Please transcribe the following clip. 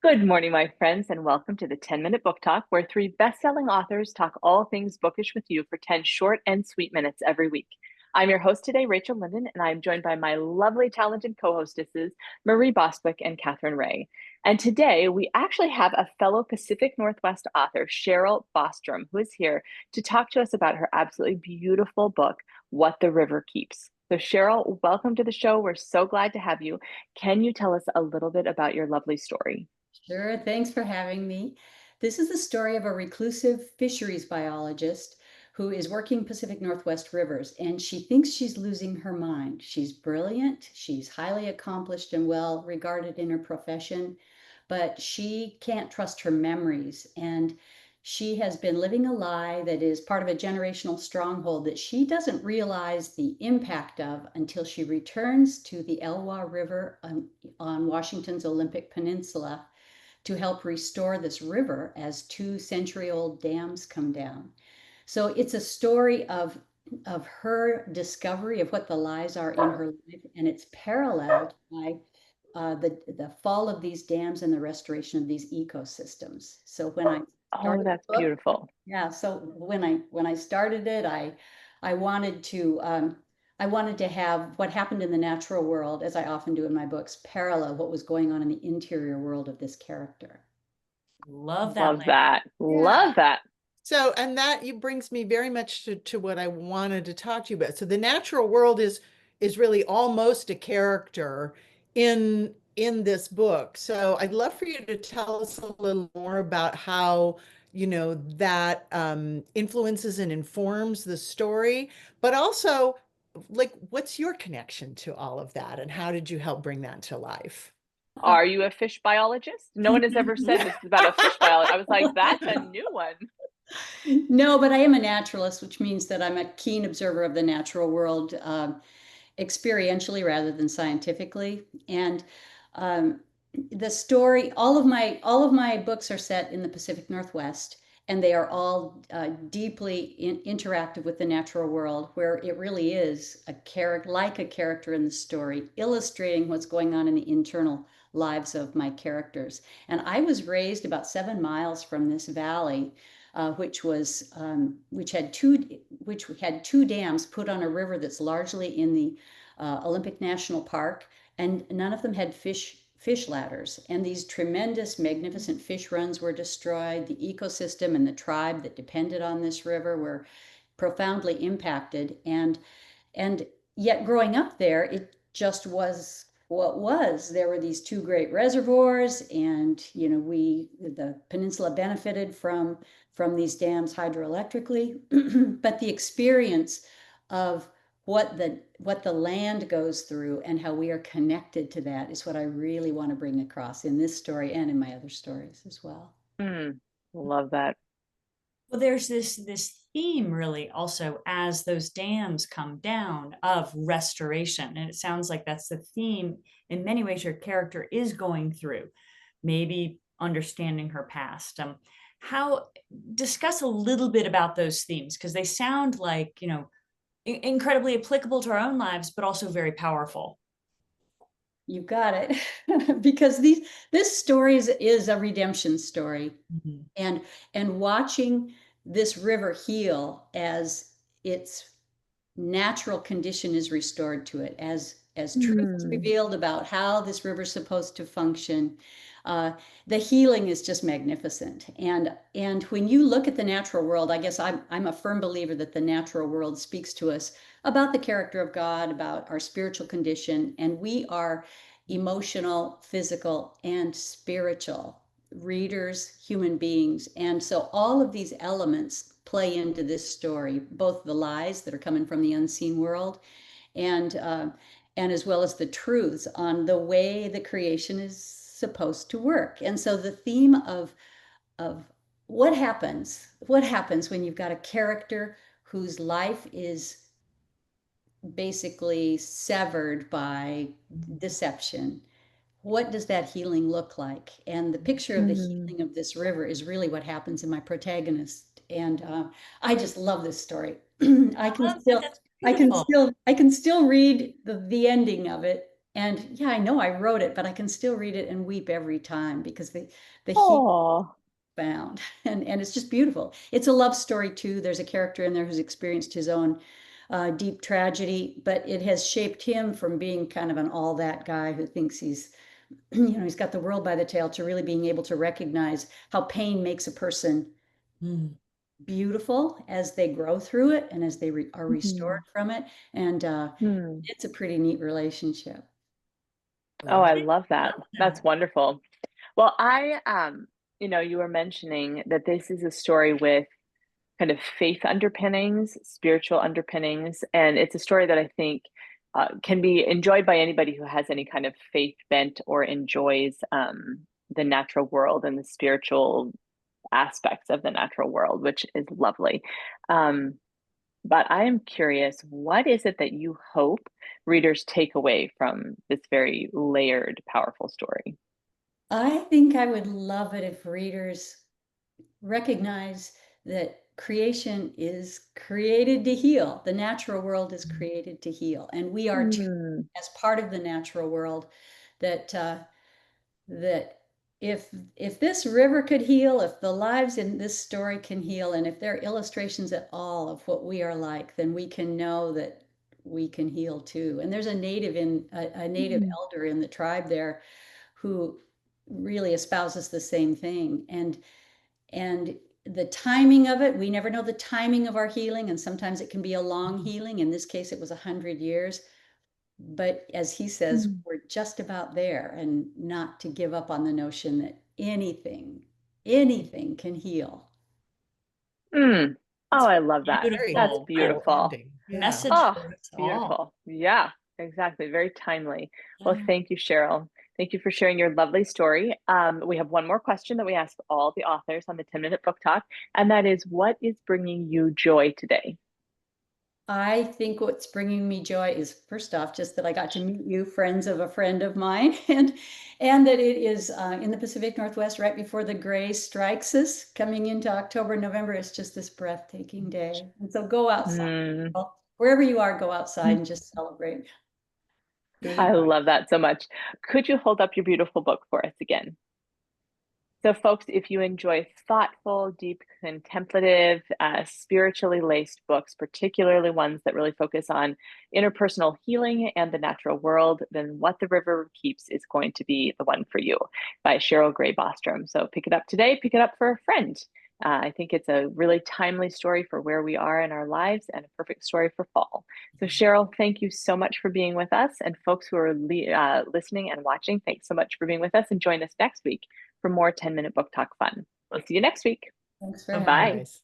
Good morning, my friends, and welcome to the 10-Minute Book Talk, where three best-selling authors talk all things bookish with you for 10 short and sweet minutes every week. I'm your host today, Rachel Linden, and I'm joined by my lovely, talented co-hostesses, Marie Bostwick and Katherine Reay. And today, we actually have a fellow Pacific Northwest author, Cheryl Bostrom, who is here to talk to us about her absolutely beautiful book, What the River Keeps. So, Cheryl, welcome to the show. We're so glad to have you. Can you tell us a little bit about your lovely story? Sure, thanks for having me. This is the story of a reclusive fisheries biologist who is working Pacific Northwest rivers, and she thinks she's losing her mind. She's brilliant, she's highly accomplished and well regarded in her profession, but she can't trust her memories. And she has been living a lie that is part of a generational stronghold that she doesn't realize the impact of until she returns to the Elwha River on Washington's Olympic Peninsula to help restore this river as two-century-old dams come down. So it's a story of her discovery of what the lies are in her life, and it's paralleled by the fall of these dams and the restoration of these ecosystems. So when I Oh, started that's the book, beautiful. yeah, so when I started it, I wanted to I wanted to have what happened in the natural world, as I often do in my books, parallel what was going on in the interior world of this character. Love that Love language. that. Yeah. Love that. So, and that you brings me very much to what I wanted to talk to you about. So the natural world is really almost a character in this book. So I'd love for you to tell us a little more about how, that influences and informs the story, but also like what's your connection to all of that and how did you help bring that to life? Are you a fish biologist? No one has ever said this is about a fish biologist. I was like, that's a new one. No, but I am a naturalist, which means that I'm a keen observer of the natural world, experientially rather than scientifically. And um, the story, all of my books are set in the Pacific Northwest, and they are all deeply interactive with the natural world, where it really is a character, like a character in the story, illustrating what's going on in the internal lives of my characters. And I was raised about 7 miles from this valley, which had two dams put on a river that's largely in the Olympic National Park, and none of them had fish ladders. And these tremendous, magnificent fish runs were destroyed. The ecosystem and the tribe that depended on this river were profoundly impacted. And yet growing up there, it just was what was. There were these two great reservoirs, and the peninsula benefited from these dams hydroelectrically. But the experience of what the land goes through and how we are connected to that is what I really want to bring across in this story and in my other stories as well. Love that. Well, there's this theme really also as those dams come down of restoration. And it sounds like that's the theme in many ways your character is going through, maybe understanding her past. How discuss a little bit about those themes because they sound like, incredibly applicable to our own lives, but also very powerful. You got it. Because this story is a redemption story. Mhm. And watching this river heal as its natural condition is restored to it, as truth is Mm. revealed about how this river is supposed to function. Uh, the healing is just magnificent. And when you look at the natural world, I guess I'm a firm believer that the natural world speaks to us about the character of God, about our spiritual condition, and we are emotional, physical, and spiritual readers, human beings. And so all of these elements play into this story, both the lies that are coming from the unseen world and uh, and as well as the truths on the way the creation is supposed to work. And so the theme of what happens when you've got a character whose life is basically severed by deception. What does that healing look like? And the picture of the Mm. healing of this river is really what happens in my protagonist. And I just love this story. I I can love that. still, That's I can beautiful. still, I can still read the ending of it And yeah, I know I wrote it, but I can still read it and weep every time because the heat Oh. found and it's just beautiful. It's a love story too. There's a character in there who's experienced his own deep tragedy, but it has shaped him from being kind of an all that guy who thinks he's he's got the world by the tail to really being able to recognize how pain makes a person beautiful as they grow through it and as they are restored from it. And it's a pretty neat relationship. Oh, I love that. Love That's that. wonderful. Well, you were mentioning that this is a story with kind of faith underpinnings, spiritual underpinnings, and it's a story that I think can be enjoyed by anybody who has any kind of faith bent or enjoys the natural world and the spiritual aspects of the natural world, which is lovely. But I am curious, what is it that you hope readers take away from this very layered, powerful story? I think I would love it if readers recognize that creation is created to heal. The natural world is created to heal, and we are too, Mm, as part of the natural world. That that if this river could heal, if the lives in this story can heal, and if there are illustrations at all of what we are like, then we can know that we can heal too. And there's a native mm, elder in the tribe there who really espouses the same thing. And the timing of it, we never know the timing of our healing, and sometimes it can be a long healing. In this case, it was 100 years. But as he says, mm, we're just about there, and not to give up on the notion that anything can heal. mm. Oh, It's I love that. Very That's beautiful. hopeful beautiful. ending. Yeah. Message Oh, for us all. beautiful. Yeah, exactly. Very timely. Well, Yeah. thank you, Cheryl. Thank you for sharing your lovely story. We have one more question that we ask all the authors on the 10-minute book talk, and that is, what is bringing you joy today? I think what's bringing me joy is, first off, just that I got to meet you, friends of a friend of mine, and that it is in the Pacific Northwest right before the gray strikes us, coming into October, November. It's just this breathtaking day. And so go outside. Mm, Well, wherever you are, go outside and just celebrate. Good I advice. love that so much. Could you hold up your beautiful book for us again? So, folks, if you enjoy thoughtful, deep, contemplative, spiritually laced books, particularly ones that really focus on interpersonal healing and the natural world, then What the River Keeps is going to be the one for you by Cheryl Grey Bostrom. So, pick it up today, pick it up for a friend. I think it's a really timely story for where we are in our lives and a perfect story for fall. So, Cheryl, thank you so much for being with us. And folks who are listening and watching, thanks so much for being with us, and join us next week for more 10-minute book talk fun. We'll see you next week. Thanks for having me. Bye. Nice.